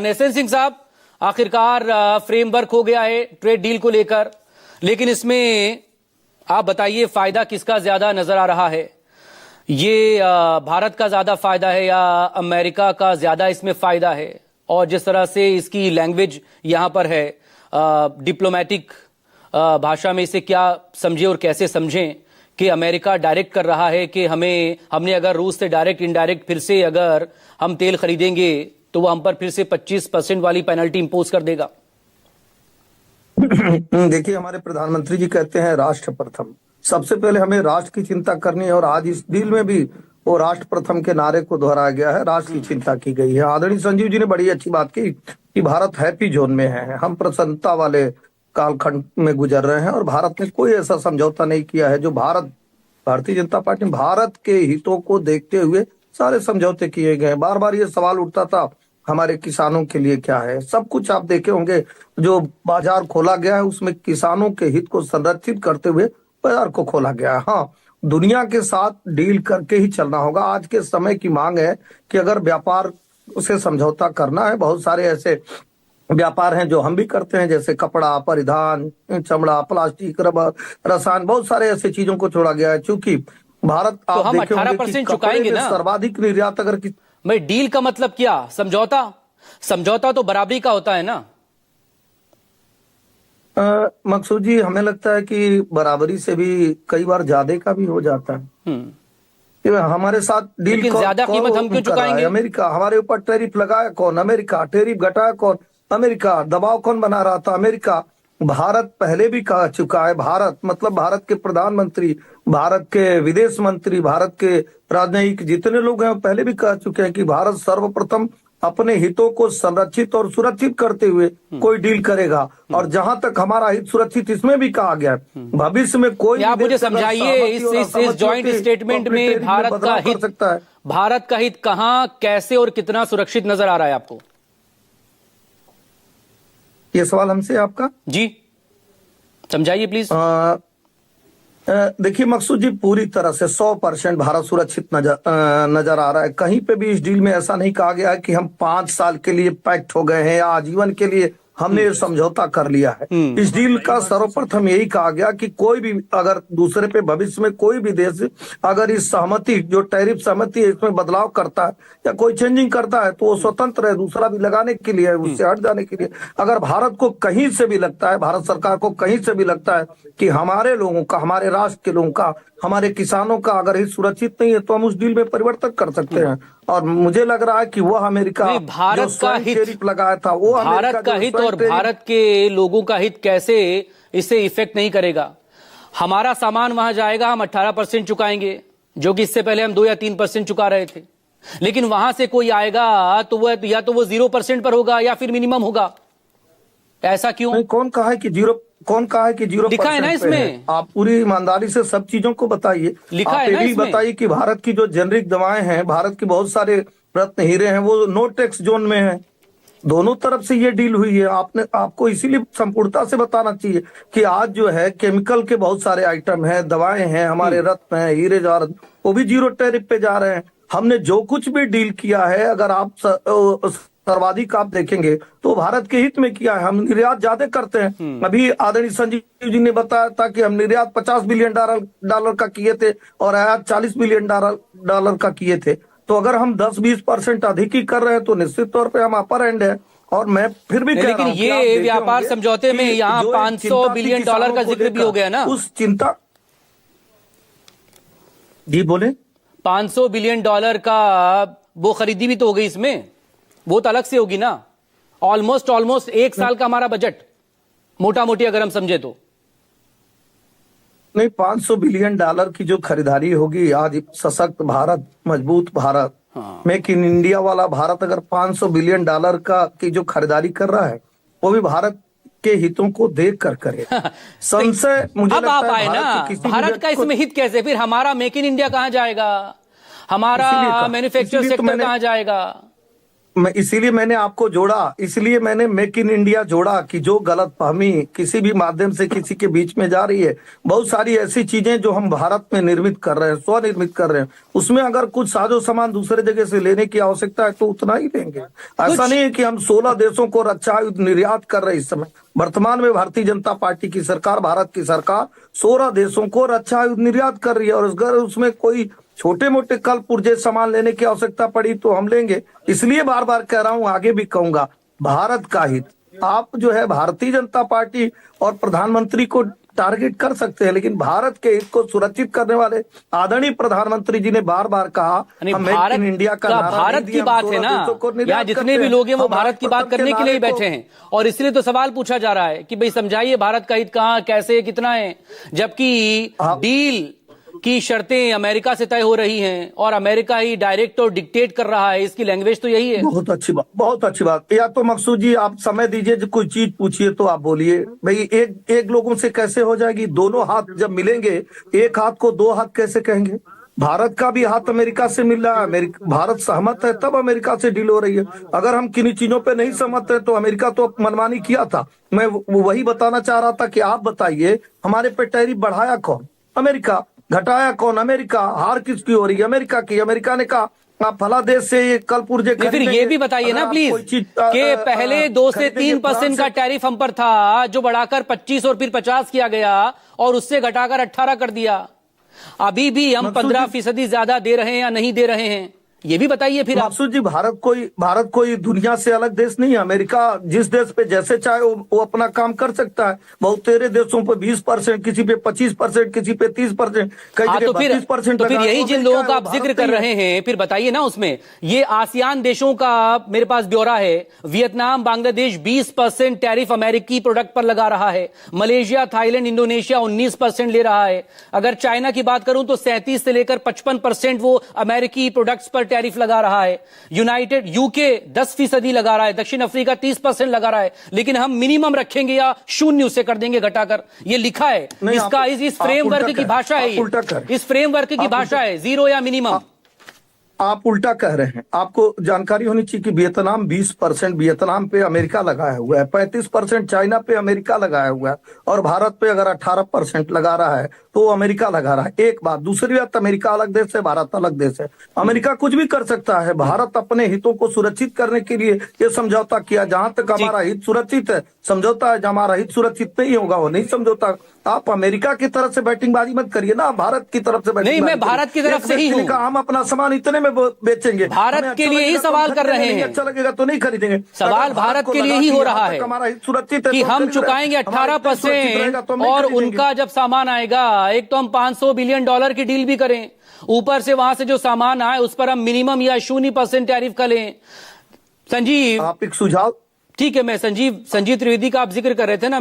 Nation Singh साहब, आखिरकार framework हो गया है ट्रेड डील को लेकर, लेकिन इसमें आप बताइए फायदा किसका ज्यादा नजर आ रहा है? ये भारत का ज्यादा फायदा है या अमेरिका का ज्यादा इसमें फायदा है? और जिस तरह से इसकी लैंग्वेज यहां पर है, डिप्लोमेटिक भाषा में इसे क्या समझे और कैसे समझें कि अमेरिका डायरेक्ट कर रहा है कि हमने अगर रूस से डायरेक्ट इनडायरेक्ट फिर से अगर हम तेल खरीदेंगे तो वो हम पर फिर से 25% वाली पेनल्टी इंपोज कर देगा। देखिए, हमारे प्रधानमंत्री जी कहते हैं राष्ट्र प्रथम। सबसे पहले हमें राष्ट्र की चिंता करनी है और आज इस डील में भी वो राष्ट्र प्रथम के नारे को दोहराया गया है, राष्ट्र की चिंता की गई है। आदरणीय संजीव जी ने बड़ी अच्छी बात की कि भारत हैप्पी जोन में है, हम प्रसन्नता वाले कालखंड में गुजर रहे हैं और भारत ने कोई ऐसा समझौता नहीं किया है जो भारतीय जनता पार्टी भारत के हितों को देखते हुए सारे समझौते किए गए। बार बार ये सवाल उठता था हमारे किसानों के लिए क्या है। सब कुछ आप देखे होंगे, जो बाजार खोला गया है उसमें किसानों के हित को संरक्षित करते हुए बाजार को खोला गया है। हाँ, दुनिया के साथ डील करके ही चलना होगा। आज के समय की मांग है कि अगर व्यापार से समझौता करना है, बहुत सारे ऐसे व्यापार हैं जो हम भी करते हैं, जैसे कपड़ा, परिधान, चमड़ा, प्लास्टिक, रबर, रसायन, बहुत सारे ऐसे चीजों को छोड़ा गया है। क्योंकि भारत तो हम 18% चुकाएंगे ना, सर्वाधिक निर्यात अगर भाई डील का मतलब क्या? समझौता तो बराबरी का होता है ना। मकसूद जी, हमें लगता है कि बराबरी से भी कई बार ज्यादा का भी हो जाता है। हमारे साथ डील लेकिन ज्यादा कीमत हम क्यों चुकाएंगे? अमेरिका। हमारे ऊपर टैरिफ लगाया कौन? अमेरिका। टैरिफ घटाया कौन? अमेरिका। दबाव कौन बना रहा था? अमेरिका। भारत पहले भी कह चुका है, भारत मतलब भारत के प्रधानमंत्री, भारत के विदेश मंत्री, भारत के राजनयिक जितने लोग हैं पहले भी कह चुके हैं कि भारत सर्वप्रथम अपने हितों को संरक्षित और सुरक्षित करते हुए कोई डील करेगा। और जहां तक हमारा हित सुरक्षित, इसमें भी कहा गया है भविष्य में कोई। आप मुझे समझाइए इस जॉइंट स्टेटमेंट में भारत का हित कहां, कैसे और कितना सुरक्षित नजर आ रहा है आपको? ये सवाल हमसे आपका जी, समझाइए प्लीज। देखिए मकसूद जी, पूरी तरह से 100% भारत सुरक्षित नजर आ रहा है। कहीं पे भी इस डील में ऐसा नहीं कहा गया है कि हम 5 साल के लिए पैक्ट हो गए हैं या आजीवन के लिए हमने ये समझौता कर लिया है। इस डील का सर्वप्रथम यही कहा गया कि कोई भी अगर दूसरे पे भविष्य में कोई भी देश अगर इस सहमति, जो टैरिफ सहमति है, इसमें बदलाव करता है या कोई चेंजिंग करता है तो वो स्वतंत्र है दूसरा भी लगाने के लिए, उससे हट जाने के लिए। अगर भारत को कहीं से भी लगता है, भारत सरकार को कहीं से भी लगता है कि हमारे लोगों का, हमारे राष्ट्र के लोगों का, हमारे किसानों का अगर हित सुरक्षित नहीं है तो हम उस डील में परिवर्तन कर सकते हैं। और मुझे लग रहा है कि वह अमेरिका भारत का हित लगाया था, वो भारत का हित और भारत के लोगों का हित कैसे इससे इफेक्ट नहीं करेगा। हमारा सामान वहां जाएगा, हम 18% चुकाएंगे, जो कि इससे पहले हम 2 या 3% चुका रहे थे। लेकिन वहां से कोई आएगा तो वह या तो वो 0% पर होगा या फिर मिनिमम होगा। ऐसा क्यों? कौन कहा है कि 0 लिखा है ना इसमें। आप पूरी ईमानदारी से सब चीजों को बताइए। लिखा है ना इसमें। बताइए कि भारत की जो जेनरिक दवाएं हैं, भारत के बहुत सारे रत्न हीरे हैं, वो नो टैक्स जोन में है। दोनों तरफ से ये डील हुई है। आपको इसीलिए संपूर्णता से बताना चाहिए कि आज जो है केमिकल के बहुत सारे आइटम हैं, दवाएं हैं, हमारे रत्न हैं, हीरे जवाहरात, वो भी 0 टैरिफ पे जा रहे हैं। हमने जो कुछ भी डील किया है, अगर आप सर्वाधिक आप देखेंगे तो भारत के हित में किया है। हम निर्यात ज्यादा करते हैं। अभी आदरणीय संजीव जी ने बताया था कि हम निर्यात $50 बिलियन का किए थे और आयात $40 बिलियन का किए थे। तो अगर हम 10-20% अधिक ही कर रहे हैं तो निश्चित तौर पे हम अपर एंड है। और मैं फिर भी कह रहा हूं, लेकिन ये व्यापार समझौते में यहाँ $500 बिलियन का जिक्र भी हो गया ना। उस चिंता जी बोले, $500 बिलियन का वो खरीदी भी तो हो गई इसमें, वो तो अलग से होगी ना। ऑलमोस्ट 1 साल का हमारा बजट, मोटा मोटी अगर हम समझे तो। नहीं, $500 बिलियन की जो खरीदारी होगी, आज सशक्त भारत, मजबूत भारत, मेक इन इंडिया वाला भारत अगर $500 बिलियन की जो खरीदारी कर रहा है वो भी भारत के हितों को देख कर करे। संशय मुझे अब लगता आप है आए ना, भारत का इसमें हित कैसे? फिर हमारा मेक इन इंडिया कहां जाएगा? हमारा मैन्युफैक्चरिंग सेक्टर कहां जाएगा? इसीलिए मैंने आपको जोड़ा, इसलिए मैंने मेक इन इंडिया जोड़ा कि जो गलत फहमी किसी भी माध्यम से किसी के बीच में जा रही है, बहुत सारी ऐसी चीजें जो हम भारत में निर्मित कर रहे हैं, स्वनिर्मित कर रहे हैं, उसमें अगर कुछ साजो सामान दूसरे जगह से लेने की आवश्यकता है तो उतना ही लेंगे। ऐसा नहीं है कि हम 16 देशों को रक्षा आयुध निर्यात कर रहे हैं। इस समय वर्तमान में भारतीय जनता पार्टी की सरकार, भारत की सरकार 16 देशों को रक्षा आयुध निर्यात कर रही है, और अगर उसमें कोई छोटे मोटे कल पुर्जे सामान लेने की आवश्यकता पड़ी तो हम लेंगे। इसलिए बार बार कह रहा हूं, आगे भी कहूंगा, भारत का हित आप जो है भारतीय जनता पार्टी और प्रधानमंत्री को टारगेट कर सकते हैं, लेकिन भारत के हित को सुरक्षित करने वाले आदरणीय प्रधानमंत्री जी ने बार बार कहा, हम मेक इन इंडिया का नारा भारत की बात है ना, यहाँ जितने भी लोग हैं वो भारत की बात करने के लिए ही बैठे हैं, और इसलिए तो सवाल पूछा जा रहा है कि भाई समझाइए भारत का हित कहाँ, कैसे, कितना है, जबकि डील की शर्तें अमेरिका से तय हो रही हैं और अमेरिका ही डायरेक्ट और डिक्टेट कर रहा है। इसकी लैंग्वेज तो यही है। बहुत अच्छी बात, बहुत अच्छी बात। या तो मकसूद जी आप समय दीजिए, कोई चीज पूछिए तो आप बोलिए। भाई एक लोगों से कैसे हो जाएगी? दोनों हाथ जब मिलेंगे, एक हाथ को दो हाथ कैसे कहेंगे? भारत का भी हाथ अमेरिका से मिल रहा है, भारत सहमत है तब अमेरिका से डील हो रही है। अगर हम किन्हीं चीजों पे नहीं सहमत है तो अमेरिका तो मनमानी किया था। मैं वही बताना चाह रहा था कि आप बताइए, हमारे पे टैरिफ बढ़ाया कौन? अमेरिका। घटाया कौन? अमेरिका। हार किसकी हो रही है? अमेरिका की। अमेरिका ने कहा आप फला देश से ये कल पुर्जे फिर ये भी बताइए ना प्लीज कि पहले 2 से 3% का टैरिफ हम पर था, जो बढ़ाकर 25 और फिर 50 किया गया, और उससे घटाकर 18 कर दिया। अभी भी हम 15% ज्यादा दे रहे हैं या नहीं दे रहे हैं, ये भी बताइए फिर आप। मकसूद जी, भारत कोई दुनिया से अलग देश नहीं है। अमेरिका जिस देश पे जैसे चाहे वो अपना काम कर सकता है। बहुत तेरे देशों पे 20%, किसी पे 25%, किसी पे 30%, कई जगह 32%। तो फिर यही जिन लोगों का आप जिक्र कर रहे हैं, फिर बताइए ना उसमें। ये आसियान देशों का मेरे पास ब्यौरा है। वियतनाम, बांग्लादेश 20% टैरिफ अमेरिकी प्रोडक्ट पर लगा रहा है। मलेशिया, थाईलैंड, इंडोनेशिया 19% ले रहा है। अगर चाइना की बात करूं तो 37 से लेकर 55% वो अमेरिकी प्रोडक्ट्स पर टैरिफ लगा रहा है। यूके 10% लगा रहा है। दक्षिण अफ्रीका 30% लगा रहा है। लेकिन हम मिनिमम रखेंगे या शून्य उससे कर देंगे घटाकर, ये लिखा है। इसका इस फ्रेमवर्क की भाषा है, इस फ्रेमवर्क की भाषा है, जीरो या मिनिमम। आप उल्टा कह रहे हैं। आपको जानकारी होनी चाहिए कि वियतनाम 20% वियतनाम पे अमेरिका लगाया हुआ है, 35% चाइना पे अमेरिका लगाया हुआ है, और भारत पे अगर 18% लगा रहा है तो अमेरिका लगा रहा है। एक बात। दूसरी बात, अमेरिका अलग देश है, भारत अलग देश है। अमेरिका कुछ भी कर सकता है। भारत अपने हितों को सुरक्षित करने के लिए ये समझौता किया। जहां तक हमारा हित सुरक्षित है, समझौता है। जहां हमारा हित सुरक्षित नहीं होगा वो नहीं समझौता। आप अमेरिका की तरफ से बैटिंगबाजी मत करिए ना, भारत की तरफ से बैटिंगबाजी। नहीं, मैं भारत की तरफ से ही हूं। हम अपना सामान इतने में बेचेंगे, भारत के लिए ही सवाल कर रहे हैं। अच्छा लगेगा तो नहीं खरीदेंगे। सवाल भारत के लिए ही हो रहा है हमारा हित सुरक्षित है कि हम चुकाएंगे 18%, और उनका जब सामान आएगा, एक तो हम $500 बिलियन की डील भी करें, ऊपर से वहां से जो सामान आए उस पर हम मिनिमम या 0% टैरिफ का लें। संजीव, आप एक सुझाव। ठीक है, मैं संजीव त्रिवेदी का आप जिक्र कर रहे थे ना।